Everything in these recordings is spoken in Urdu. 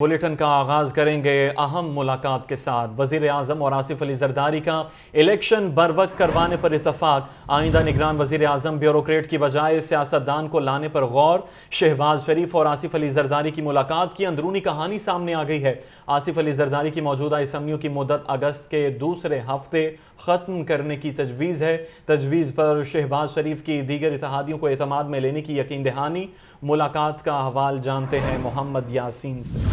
بلیٹن کا آغاز کریں گے اہم ملاقات کے ساتھ۔ وزیر اعظم اور آصف علی زرداری کا الیکشن بروقت کروانے پر اتفاق۔ آئندہ نگران وزیر اعظم بیوروکریٹ کی بجائے سیاستدان کو لانے پر غور۔ شہباز شریف اور آصف علی زرداری کی ملاقات کی اندرونی کہانی سامنے آ گئی ہے۔ آصف علی زرداری کی موجودہ اسمبلیوں کی مدت اگست کے دوسرے ہفتے ختم کرنے کی تجویز ہے۔ تجویز پر شہباز شریف کی دیگر اتحادیوں کو اعتماد میں لینے کی یقین دہانی۔ ملاقات کا احوال جانتے ہیں محمد یاسین سے۔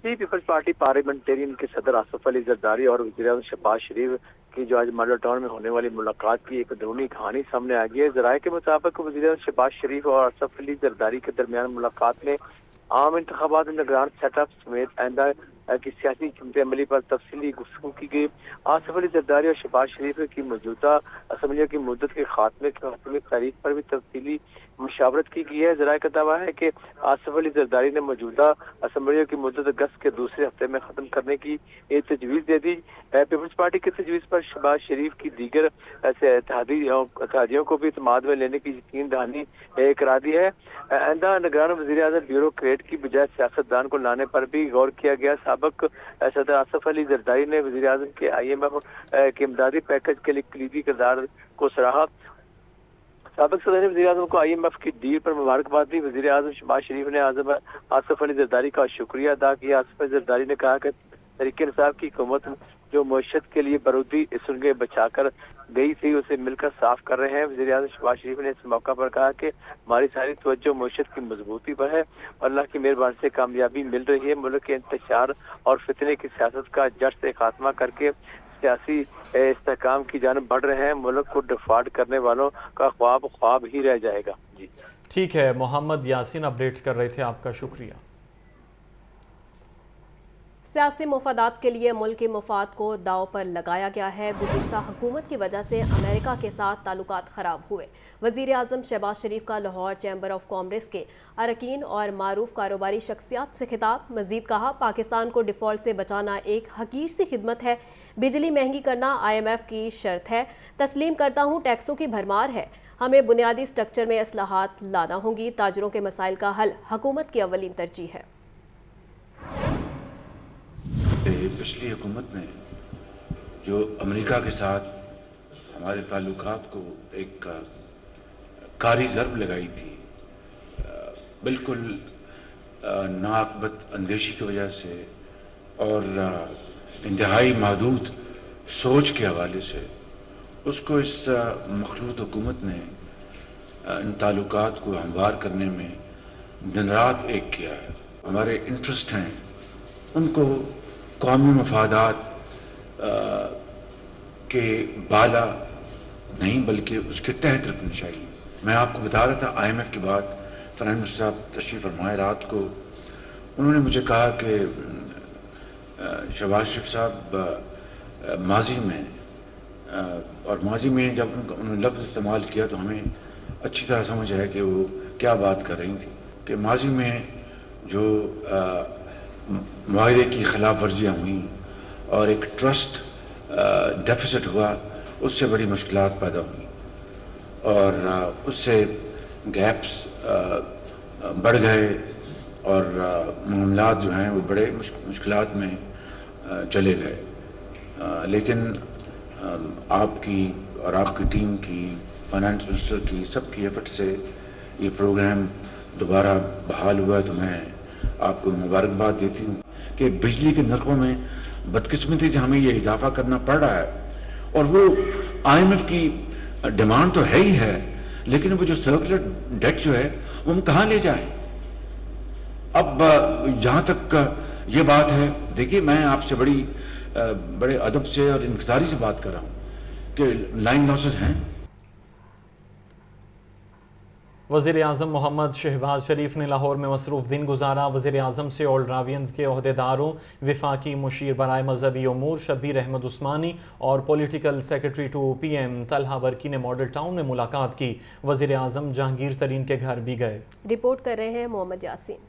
پیپلز پارٹی پارلیمنٹرین کے صدر آصف علی زرداری اور وزیر اعظم شہباز شریف کی جو آج ماڈل ٹاؤن میں ہونے والی ملاقات کی ایک اندرونی کہانی سامنے آ گئی ہے۔ ذرائع کے مطابق وزیر اعظم شہباز شریف اور آصف علی زرداری کے درمیان ملاقات میں عام انتخابات نگران سیٹ اپ سمیت آئندہ کی سیاسی حکمت عملی پر تفصیلی گفتگو کی گئی۔ آصف علی زرداری اور شہباز شریف کی موجودہ اسمبلیوں کی مدت کے خاتمے کی تاریخ پر بھی تفصیلی مشاورت کی گئی ہے۔ ذرائع کا دعویٰ ہے کہ آصف علی زرداری نے موجودہ اسمبلیوں کی مدت اگست کے دوسرے ہفتے میں ختم کرنے کی ایک تجویز دے دی۔ پیپلز پارٹی کی تجویز پر شہباز شریف کی دیگر اتحادیوں کو بھی اعتماد میں لینے کی یقین دہانی کرا دی ہے۔ آئندہ نگران وزیر اعظم بیوروکریٹ کی بجائے سیاستدان کو لانے پر بھی غور کیا گیا۔ سابق صدر آصف علی زرداری نے وزیر اعظم کے IMF کے امدادی پیکج کے لیے کلیدی کردار کو سراہا۔ سابق صدر نے وزیر اعظم کو IMF کی ڈیل پر مبارکباد دی۔ وزیر اعظم شہباز شریف نے آصف علی زرداری کا شکریہ ادا کیا۔ آصف علی زرداری نے کہا کہ تحریک انصاف کی حکومت جو معیشت کے لیے بارودی سرنگیں بچا کر گئی تھی اسے مل کر صاف کر رہے ہیں۔ وزیر اعظم شہباز شریف نے اس موقع پر کہا کہ ہماری ساری توجہ معیشت کی مضبوطی پر ہے اور اللہ کی مہربانی سے کامیابی مل رہی ہے۔ ملک کے انتشار اور فتنے کی سیاست کا جڑ سے خاتمہ کر کے سیاسی استحکام کی جانب بڑھ رہے ہیں۔ ملک کو ڈیفالٹ کرنے والوں کا خواب ہی رہ جائے گا۔ جی ٹھیک ہے، محمد یاسین اپڈیٹ کر رہے تھے، آپ کا شکریہ۔ سیاسی مفادات کے لیے ملک کے مفاد کو داؤ پر لگایا گیا ہے۔ گزشتہ حکومت کی وجہ سے امریکہ کے ساتھ تعلقات خراب ہوئے۔ وزیر اعظم شہباز شریف کا لاہور چیمبر آف کامرس کے اراکین اور معروف کاروباری شخصیات سے خطاب۔ مزید کہا، پاکستان کو ڈیفالٹ سے بچانا ایک حقیر سی خدمت ہے۔ بجلی مہنگی کرنا IMF کی شرط ہے۔ تسلیم کرتا ہوں ٹیکسوں کی بھرمار ہے۔ ہمیں بنیادی سٹرکچر میں اصلاحات لانا ہوں گی۔ تاجروں کے مسائل کا حل حکومت کی اولین ترجیح ہے۔ پچھلی حکومت نے جو امریکہ کے ساتھ ہمارے تعلقات کو ایک کاری ضرب لگائی تھی، بالکل ناعاقبت اندیشی کی وجہ سے اور انتہائی محدود سوچ کے حوالے سے، اس کو اس مخلوط حکومت نے ان تعلقات کو ہموار کرنے میں دن رات ایک کیا ہے۔ ہمارے انٹرسٹ ہیں، ان کو قومی مفادات کے بالا نہیں بلکہ اس کے تحت رکھنی چاہیے۔ میں آپ کو بتا رہا تھا IMF کے بعد فنان منسٹر صاحب تشریف فرمائے رات کو، انہوں نے مجھے کہا کہ شہباز شریف صاحب ماضی میں جب انہوں نے لفظ استعمال کیا تو ہمیں اچھی طرح سمجھ آیا کہ وہ کیا بات کر رہی تھی، کہ ماضی میں جو معاہدے کی خلاف ورزیاں ہوئیں اور ایک ٹرسٹ ڈیفیسٹ ہوا، اس سے بڑی مشکلات پیدا ہوئیں اور اس سے گیپس بڑھ گئے اور معاملات جو ہیں وہ بڑے مشکلات میں چلے گئے۔ لیکن آپ کی اور آپ کی ٹیم کی، فائنانس منسٹر کی، سب کی ایفرٹ سے یہ پروگرام دوبارہ بحال ہوا ہے۔ تو میں آپ کو مبارکباد دیتی ہوں کہ بجلی کے نرخوں میں بدقسمتی سے ہمیں یہ اضافہ کرنا پڑ رہا ہے، اور وہ IMF کی ڈیمانڈ تو ہے ہی ہے، لیکن وہ جو سرکولر ڈیٹ جو ہے وہ ہم کہاں لے جائیں؟ اب جہاں تک یہ بات ہے، دیکھیے میں آپ سے بڑے ادب سے اور انکساری سے بات کر رہا ہوں کہ لائن لاسز ہیں۔ وزیر اعظم محمد شہباز شریف نے لاہور میں مصروف دن گزارا۔ وزیر اعظم سے آل راوینز کے عہدیداروں، وفاقی مشیر برائے مذہبی امور شبیر احمد عثمانی اور political secretary to PM Talha Barki نے ماڈل ٹاؤن میں ملاقات کی۔ وزیر اعظم جہانگیر ترین کے گھر بھی گئے۔ رپورٹ کر رہے ہیں محمد یاسین۔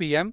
PM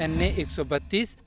NA 132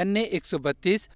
NA 132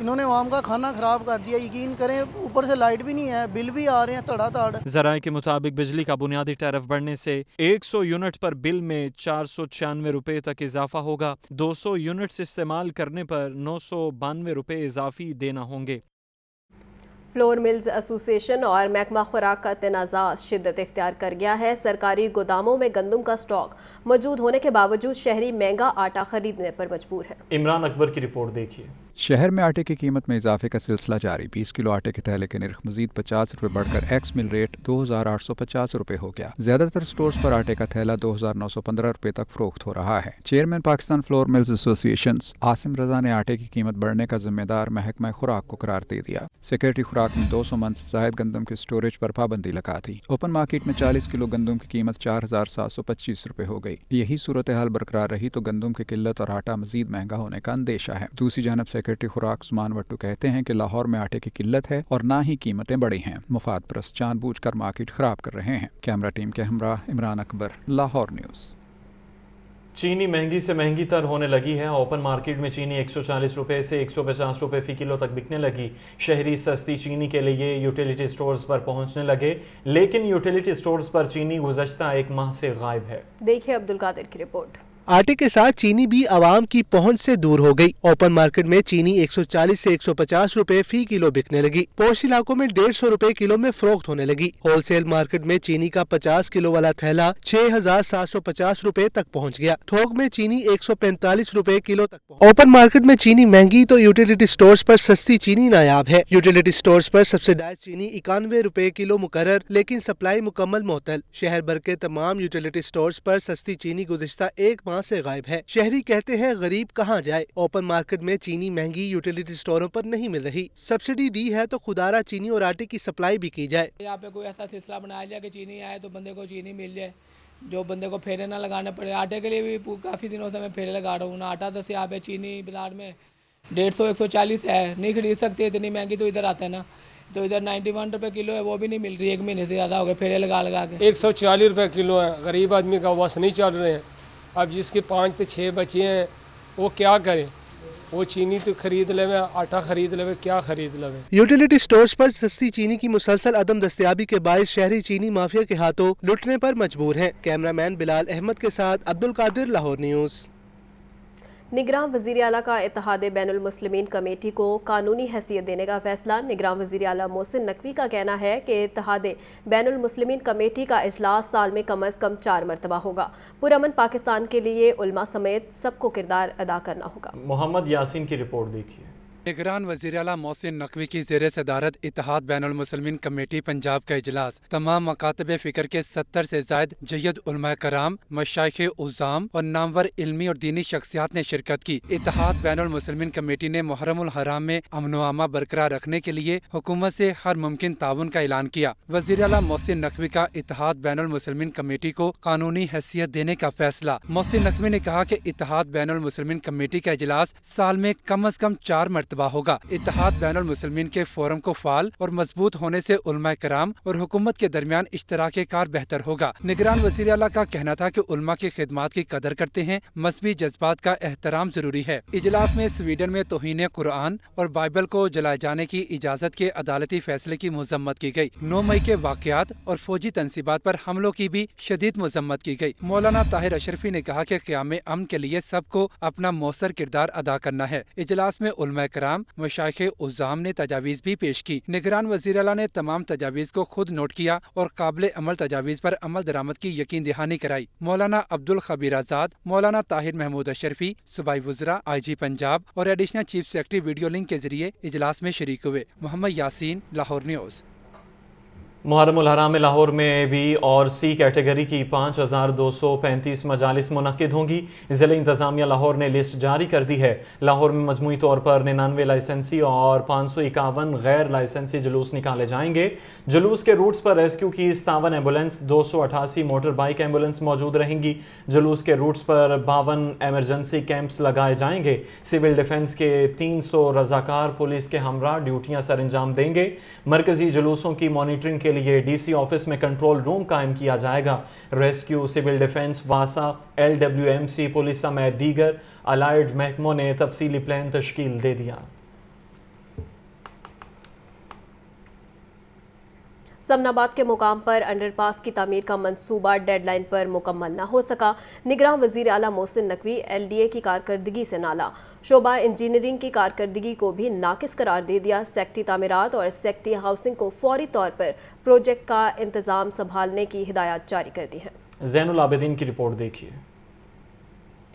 انہوں نے عوام کا کھانا خراب کر دیا. یقین کریں اوپر سے لائٹ بھی نہیں ہے, بل بھی آ رہے ہیں تڑا تڑ. ذرائع کے مطابق بجلی کا بنیادی ٹیرف بڑھنے سے 100 یونٹ پر بل میں 496 روپے تک اضافہ ہوگا. 200 یونٹس استعمال کرنے پر 992 روپے اضافی دینا ہوں گے. فلور ملز ایسوسی ایشن اور محکمہ خوراک کا تنازع شدت اختیار کر گیا ہے. سرکاری گوداموں میں گندم کا سٹاک موجود ہونے کے باوجود شہری مہنگا آٹا خریدنے پر مجبور ہے. عمران اکبر کی رپورٹ دیکھیے. شہر میں آٹے کی قیمت میں اضافے کا سلسلہ جاری. 20 کلو آٹے کے تھیلے کے نرخ مزید 50 روپے بڑھ کر ایکس مل ریٹ 2850 روپے ہو گیا. زیادہ تر سٹورز پر آٹے کا تھیلا 2915 روپے تک فروخت ہو رہا ہے. چیئرمین پاکستان فلور ملز ایسوسی ایشنز عاصم رضا نے آٹے کی قیمت بڑھنے کا ذمہ دار محکمہ خوراک کو قرار دے دیا. سیکریٹری خوراک نے 200 من سے زائد گندم کے سٹوریج پر پابندی لگا دی. اوپن مارکیٹ میں 40 کلو گندم کی قیمت 4725 روپے ہو گئی. یہی صورتحال برقرار رہی تو گندم کی قلت اور آٹا مزید مہنگا ہونے کا اندیشہ ہے. دوسری جانب سیکریٹری خوراک وٹو کہتے ہیں کہ لاہور میں آٹے کی قلت ہے اور نہ ہی قیمتیں بڑھی ہیں. مفاد پرست جان بوجھ کر مارکیٹ خراب کر رہے ہیں. کیمرہ ٹیم کے ہمراہ عمران اکبر، لاہور نیوز. چینی مہنگی سے مہنگی تر ہونے لگی ہے. اوپن مارکیٹ میں چینی 140 روپے سے 150 روپے فی کلو تک بکنے لگی. شہری سستی چینی کے لیے یوٹیلیٹی سٹورز پر پہنچنے لگے، لیکن یوٹیلیٹی سٹورز پر چینی گزشتہ ایک ماہ سے غائب ہے. دیکھیے عبدالقادر کی رپورٹ. آٹے کے ساتھ چینی بھی عوام کی پہنچ سے دور ہو گئی. اوپن مارکیٹ میں چینی 140 سے 150 روپے فی کلو بکنے لگی. پوش علاقوں میں 150 روپے کلو میں فروخت ہونے لگی. ہول سیل مارکیٹ میں چینی کا 50 کلو والا تھیلا 6750 روپے تک پہنچ گیا. تھوک میں چینی 145 روپے کلو تک پہنچ. اوپن مارکیٹ میں چینی مہنگی تو یوٹیلیٹی سٹورز پر سستی چینی نایاب ہے. یوٹیلیٹی سٹورز پر سبسڈائز چینی 91 روپے کلو مقرر، لیکن سپلائی مکمل معطل. شہر بھر کے تمام یوٹیلیٹی سٹورز پر سستی چینی گزشتہ ایک ماہ سے غائب ہے. شہری کہتے ہیں غریب کہاں جائے. اوپن مارکیٹ میں چینی مہنگی یوٹیلیٹی سٹوروں پر نہیں مل رہی. سبسڈی دی ہے تو خودارا چینی اور آٹے کی سپلائی بھی کی جائے. یہاں پہ کوئی ایسا سلسلہ بنایا جائے کہ چینی آئے تو بندے کو چینی مل جائے، جو بندے کو پھیرے نہ لگانے پڑے. آٹے کے لیے بھی کافی دنوں سے میں پھیرے لگا رہا ہوں. آٹا دستیاب ہے، چینی بازار میں 150 140 ہے، نہیں خرید سکتے اتنی مہنگی. تو ادھر آتے ہیں نا، تو ادھر 91 روپے کلو ہے، وہ بھی نہیں مل رہی. ایک مہینے سے زیادہ ہو گئے پھیرے لگا کے. 140 روپے کلو ہے. غریب آدمی کا بس نہیں چل رہے ہیں. اب جس کے 5 سے 6 بچے ہیں وہ کیا کرے؟ وہ چینی تو خرید لے، آٹا خرید لے، کیا خرید لے. یوٹیلیٹی سٹورز پر سستی چینی کی مسلسل عدم دستیابی کے باعث شہری چینی مافیا کے ہاتھوں لٹنے پر مجبور ہیں. کیمرہ مین بلال احمد کے ساتھ عبدالقادر، لاہور نیوز. نگراں وزیر اعلیٰ کا اتحاد بین المسلمین کمیٹی کو قانونی حیثیت دینے کا فیصلہ. نگراں وزیر اعلیٰ محسن نقوی کا کہنا ہے کہ اتحاد بین المسلمین کمیٹی کا اجلاس سال میں کم از کم 4 مرتبہ ہوگا. پرامن پاکستان کے لیے علماء سمیت سب کو کردار ادا کرنا ہوگا. محمد یاسین کی رپورٹ دیکھیے. نگران وزیر اعلیٰ محسن نقوی کی زیر صدارت اتحاد بین المسلمین کمیٹی پنجاب کا اجلاس تمام مکاتب فکر کے 70 سے زائد جید علماء کرام، مشائخ عظام اور نامور علمی اور دینی شخصیات نے شرکت کی. اتحاد بین المسلمین کمیٹی نے محرم الحرام میں امن و امان برقرار رکھنے کے لیے حکومت سے ہر ممکن تعاون کا اعلان کیا. وزیر اعلیٰ محسن نقوی کا اتحاد بین المسلمین کمیٹی کو قانونی حیثیت دینے کا فیصلہ. محسن نقوی نے کہا کہ اتحاد بین المسلمین کمیٹی کا اجلاس سال میں کم از کم 4 مرتبہ ہوگا. اتحاد بین المسلمین کے فورم کو فعال اور مضبوط ہونے سے علماء کرام اور حکومت کے درمیان اشتراک کار بہتر ہوگا. نگران وزیر اعلیٰ کا کہنا تھا کہ علماء کی خدمات کی قدر کرتے ہیں، مذہبی جذبات کا احترام ضروری ہے. اجلاس میں سویڈن میں توہین قرآن اور بائبل کو جلائے جانے کی اجازت کے عدالتی فیصلے کی مذمت کی گئی. 9 مئی کے واقعات اور فوجی تنصیبات پر حملوں کی بھی شدید مذمت کی گئی. مولانا طاہر اشرفی نے کہا کہ قیام امن کے لیے سب کو اپنا مؤثر کردار ادا کرنا ہے. اجلاس میں علماء کرام، مشائخ عظام نے تجاویز بھی پیش کی. نگران وزیر اعلیٰ نے تمام تجاویز کو خود نوٹ کیا اور قابل عمل تجاویز پر عمل درآمد کی یقین دہانی کرائی. مولانا عبدالخبیر آزاد، مولانا طاہر محمود اشرفی، صوبائی وزراء، آئی جی پنجاب اور additional chief secretary video link کے ذریعے اجلاس میں شریک ہوئے. محمد یاسین، لاہور نیوز. محرم الحرام میں لاہور میں بی اور سی کیٹیگری کی 5235 مجالس منعقد ہوں گی. ضلع انتظامیہ لاہور نے لسٹ جاری کر دی ہے. لاہور میں مجموعی طور پر 99 لائسنسی اور 551 غیر لائسنسی جلوس نکالے جائیں گے. جلوس کے روٹس پر ریسکیو کی 57 ایمبولینس، 288 موٹر بائک ایمبولینس موجود رہیں گی. جلوس کے روٹس پر 52 ایمرجنسی کیمپس لگائے جائیں گے. سول ڈیفنس کے 300 رضاکار پولیس کے ہمراہ ڈیوٹیاں سر انجام دیں گے. مرکزی جلوسوں کی مانیٹرنگ کے لیے ڈی سی آفس میں کنٹرول روم قائم کیا جائے گا. ریسکیو، سول ڈیفنس، واسا، LWMC پولیس سمیت دیگر الائڈ محکموں نے تفصیلی پلان تشکیل دے دیا. سمناباد کے مقام پر انڈر پاس کی تعمیر کا منصوبہ ڈیڈ لائن پر مکمل نہ ہو سکا. نگراں وزیر اعلیٰ محسن نقوی LDA کی کارکردگی سے نالا. شعبہ انجینئرنگ کی کارکردگی کو بھی ناقص قرار دے دیا. سیکٹری تعمیرات اور سیکٹری ہاؤسنگ کو فوری طور پر پروجیکٹ کا انتظام سنبھالنے کی ہدایات جاری کر دی ہیں. زین العابدین کی رپورٹ دیکھیے.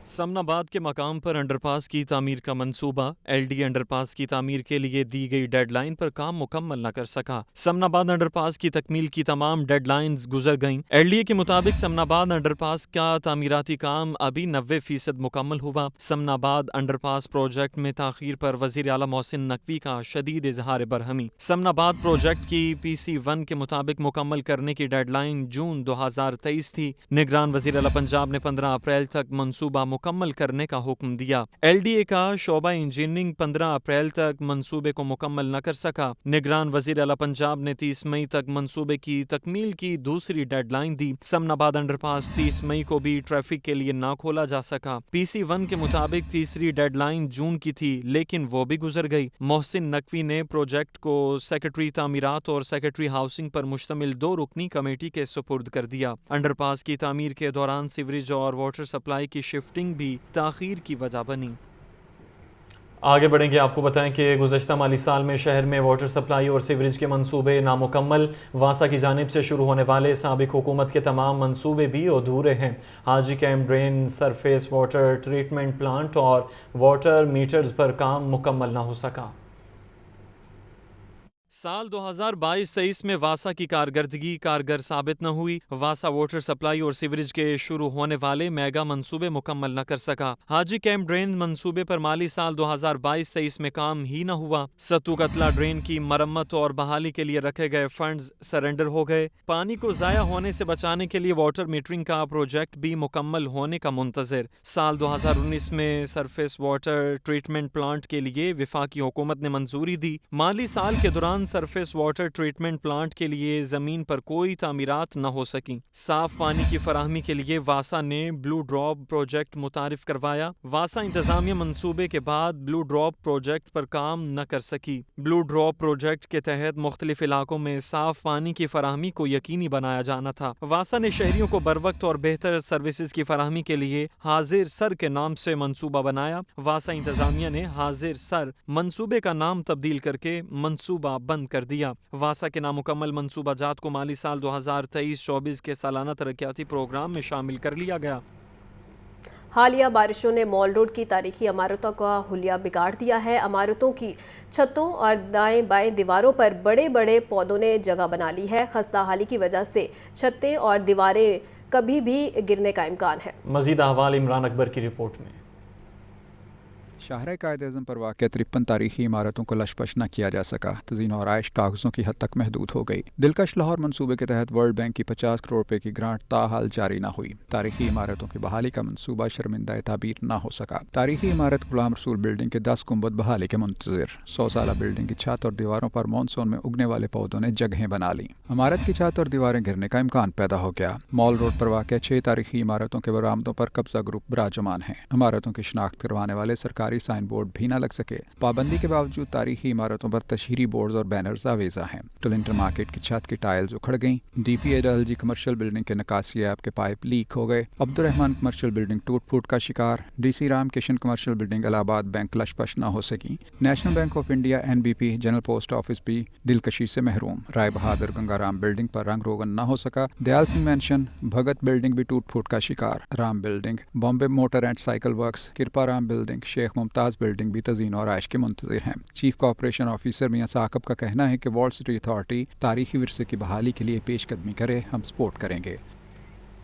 سمناباد کے مقام پر انڈر پاس کی تعمیر کا منصوبہ LDA انڈر پاس کی تعمیر کے لیے دی گئی ڈیڈ لائن پر کام مکمل نہ کر سکا. سمناباد انڈر پاس کی تکمیل کی تمام ڈیڈ لائنز گزر گئیں. LDA کے مطابق سمناباد انڈر پاس کا تعمیراتی کام ابھی 90% مکمل ہوا. سمناباد انڈر پاس پروجیکٹ میں تاخیر پر وزیر اعلیٰ محسن نقوی کا شدید اظہار برہمی. سمناباد پروجیکٹ کی PC1 کے مطابق مکمل کرنے کی ڈیڈ لائن جون 2023 تھی. نگران وزیر اعلیٰ پنجاب نے 15 اپریل تک منصوبہ مکمل کرنے کا حکم دیا. LDA کا شعبہ انجینئرنگ 15 اپریل تک منصوبے کو مکمل نہ کر سکا. نگران وزیر اعلیٰ پنجاب نے 30 مئی تک منصوبے کی تکمیل کی دوسری ڈیڈ لائن دی. سمناباد انڈر پاس 30 مئی کو بھی ٹریفک کے لیے نہ کھولا جا سکا. PC1 کے مطابق تیسری ڈیڈ لائن جون کی تھی لیکن وہ بھی گزر گئی. محسن نقوی نے پروجیکٹ کو سیکرٹری تعمیرات اور سیکرٹری ہاؤسنگ پر مشتمل 2 رکنی کمیٹی کے سپرد کر دیا. انڈر پاس کی تعمیر کے دوران سیوریج اور واٹر سپلائی کی شفٹنگ بھی تاخیر کی وجہ بنی. آگے بڑھیں گے. آپ کو بتائیں کہ گزشتہ مالی سال میں شہر میں واٹر سپلائی اور سیوریج کے منصوبے نامکمل. واسا کی جانب سے شروع ہونے والے سابق حکومت کے تمام منصوبے بھی ادھورے ہیں. Haji camp drain, surface water treatment plant اور واٹر میٹرز پر کام مکمل نہ ہو سکا. سال 2022-23 میں واسا کی کارکردگی کارگر ثابت نہ ہوئی. واسا واٹر سپلائی اور سیوریج کے شروع ہونے والے میگا منصوبے مکمل نہ کر سکا. حاجی کیمپ ڈرین منصوبے پر مالی سال 2022-23 میں کام ہی نہ ہوا. ستو قتلہ ڈرین کی مرمت اور بحالی کے لیے رکھے گئے فنڈز سرنڈر ہو گئے. پانی کو ضائع ہونے سے بچانے کے لیے واٹر میٹرنگ کا پروجیکٹ بھی مکمل ہونے کا منتظر. سال 2019 میں سرفیس واٹر ٹریٹمنٹ پلانٹ کے لیے وفاقی حکومت نے منظوری دی. مالی سال کے دوران سرفیس واٹر ٹریٹمنٹ پلانٹ کے لیے زمین پر کوئی تعمیرات نہ ہو سکیں. صاف پانی کی فراہمی کے لیے واسا نے بلو ڈراپ پروجیکٹ متعارف کروایا. واسا انتظامیہ منصوبے کے بعد بلو ڈراپ پروجیکٹ پر کام نہ کر سکی. بلو ڈراپ پروجیکٹ کے تحت مختلف علاقوں میں صاف پانی کی فراہمی کو یقینی بنایا جانا تھا. واسا نے شہریوں کو بروقت اور بہتر سروسز کی فراہمی کے لیے حاضر سر کے نام سے منصوبہ بنایا. واسا انتظامیہ نے حاضر سر منصوبے کا نام تبدیل کر کے منصوبہ بند کر دیا. واسا کے نامکمل منصوبہ جات کو مالی سال 2023-24 کے سالانہ ترقیاتی پروگرام میں شامل کر لیا گیا. حالیہ بارشوں نے مال روڈ کی تاریخی عمارتوں کا حلیہ بگاڑ دیا ہے. عمارتوں کی چھتوں اور دائیں بائیں دیواروں پر بڑے بڑے پودوں نے جگہ بنا لی ہے. خستہ حالی کی وجہ سے چھتیں اور دیواریں کبھی بھی گرنے کا امکان ہے. مزید احوال عمران اکبر کی رپورٹ میں. شاہراہ قائد اعظم پر واقع 53 تاریخی عمارتوں کو لشپش نہ کیا جا سکا. تزئین و آرائش کاغذوں کی حد تک محدود ہو گئی. دلکش لاہور منصوبے کے تحت ورلڈ بینک کی 50 کروڑ روپے کی گرانٹ تاحال جاری نہ ہوئی. تاریخی عمارتوں کی بحالی کا منصوبہ شرمندہ تعبیر نہ ہو سکا. تاریخی عمارت غلام رسول بلڈنگ کے 10 گنبد بحالی کے منتظر. 100 سالہ بلڈنگ کی چھت اور دیواروں پر مانسون میں اگنے والے پودوں نے جگہیں بنا لی. عمارت کی چھت اور دیواریں گرنے کا امکان پیدا ہو گیا. مال روڈ پر واقع 6 تاریخی عمارتوں کے برآمدوں پر قبضہ گروپ براجمان ہیں. عمارتوں کی شناخت کروانے والے سرکاری سائن بورڈ بھی نہ لگ سکے. پابندی کے باوجود تاریخی عمارتوں پر تشہیری بورڈز اور بینرز آویزاں ہیں. ٹولنٹر مارکیٹ کی چھت کی ٹائلز اکھڑ گئیں. DPA ڈلہوجی کمرشل بلڈنگ کے نکاسی ایپ کے پائپ لیک ہو گئے. عبدالرحمان کمرشل بلڈنگ ٹوٹ پھوٹ کا شکار. DC Ram Kishan commercial building Allahabad bank لشپش نہ ہو سکی. National bank of India NBP general post office بھی دلکشی سے محروم. رائے بہادر گنگا رام بلڈنگ پر رنگ روغن نہ ہو سکا. دیال سنگھ مینشن بھگت بلڈنگ بھی ٹوٹ پھوٹ کا شکار. Ram building, Bombay motor and cycle works, Kirpa Ram building, Sheikh Mumtaz building بھی تزئین و آرائش کے منتظر ہیں. چیف کوآپریشن آفیسر میاں ثاقب کا کہنا ہے کہ والٹ سٹی اتھارٹی تاریخی ورثے کی بحالی کے لیے پیش قدمی کرے، ہم سپورٹ کریں گے.